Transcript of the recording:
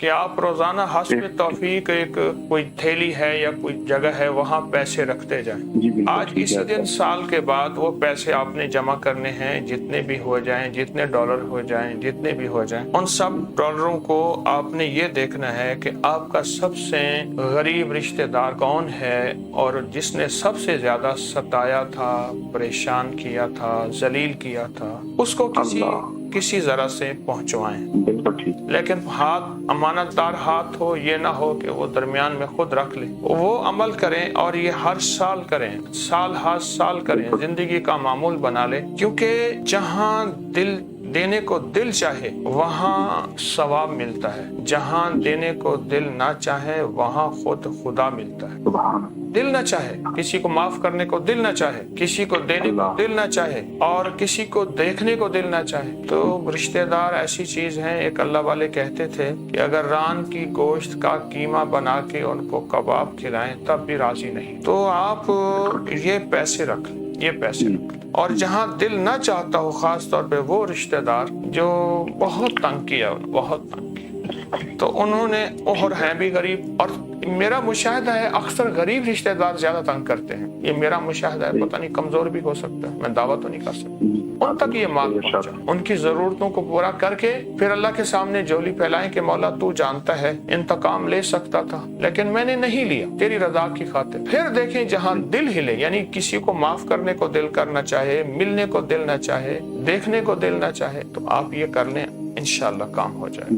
کہ آپ روزانہ حسب توفیق ایک کوئی تھیلی ہے یا کوئی جگہ ہے وہاں پیسے رکھتے جائیں. آج اسی دن سال کے بعد وہ پیسے آپ نے جمع کرنے ہیں، جتنے بھی ہو جائیں، جتنے ڈالر ہو جائیں، جتنے بھی ہو جائیں، ان سب ڈالروں کو آپ نے یہ دیکھنا ہے کہ آپ کا سب سے غریب رشتہ دار کون ہے اور جس نے سب سے زیادہ ستایا تھا، پریشان کیا تھا، ذلیل کیا تھا، اس کو کسی ذرا سے پہنچوائیں. لیکن ہاتھ امانت دار ہاتھ ہو، یہ نہ ہو کہ وہ درمیان میں خود رکھ لے. وہ عمل کریں اور یہ ہر سال کریں، سال ہر سال کریں، زندگی کا معمول بنا لیں. کیونکہ جہاں دل دینے کو دل چاہے وہاں ثواب ملتا ہے، جہاں دینے کو دل نہ چاہے وہاں خود خدا ملتا ہے. دل نہ چاہے، کسی کو معاف کرنے کو دل نہ چاہے، کسی کو دینے کو دل نہ چاہے اور کسی کو دیکھنے کو دل نہ چاہے تو رشتہ دار ایسی چیز ہیں. ایک اللہ والے کہتے تھے کہ اگر ران کی گوشت کا قیمہ بنا کے ان کو کباب کھلائیں تب بھی راضی نہیں. تو آپ یہ پیسے رکھ لیں، یہ پیسے رکھ لیں. اور جہاں دل نہ چاہتا ہو، خاص طور پہ وہ رشتہ دار جو بہت تنگ کیا، بہت تنگ کیا، تو انہوں نے اور ہیں بھی غریب. اور میرا مشاہدہ ہے اکثر غریب رشتہ دار زیادہ تنگ کرتے ہیں. یہ میرا مشاہدہ ہے، پتہ نہیں کمزور بھی ہو سکتا ہے، میں دعویٰ تو نہیں کر سکتا. ان تک یہ مال پہنچا، ان کی ضرورتوں کو پورا کر کے پھر اللہ کے سامنے جولی پھیلائیں کہ مولا تو جانتا ہے انتقام لے سکتا تھا لیکن میں نے نہیں لیا تیری رضا کی خاطر. پھر دیکھیں جہاں دل ہلے، یعنی کسی کو معاف کرنے کو دل کرنا چاہے، ملنے کو دل نہ چاہے، دیکھنے کو دل نہ چاہے، تو آپ یہ کر لیں، انشاءاللہ کام ہو جائے.